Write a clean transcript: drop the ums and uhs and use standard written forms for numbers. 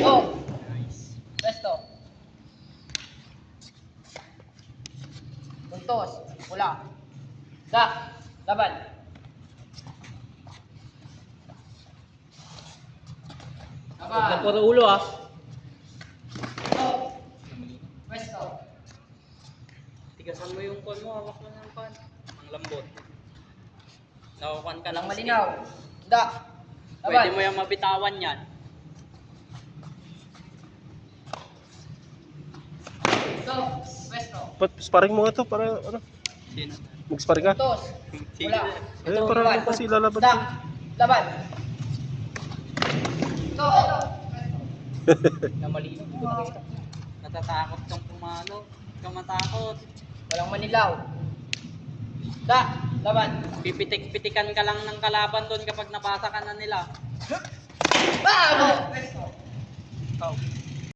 Go! Nice. Presto. Puntos. Wala. Da. Laban. Huwag na Laban. puro ulo ah. Go. Presto. Tigasan mo yung kon mo, hawak mo ng pan. Ang lambot. Nakukuhan ka Walang ng malinaw. Da. Laban. Pwede mo yung mabitawan yan. Go. Presto. Sparring mo nga to para ano, Sino? mag-sparring ka. Puntos. Wala. Ayun, para Laban. ano kasi lalaban Da. ko. Laban. Go. Na malinaw. Hindi ko nakita. Natatakot kang pumalo. Huwag kang matakot. Walang manilaw. Da. Laban. Pipitik-pitikan ka lang ng kalaban doon kapag nabasa ka na nila. Bago. Presto. Ikaw.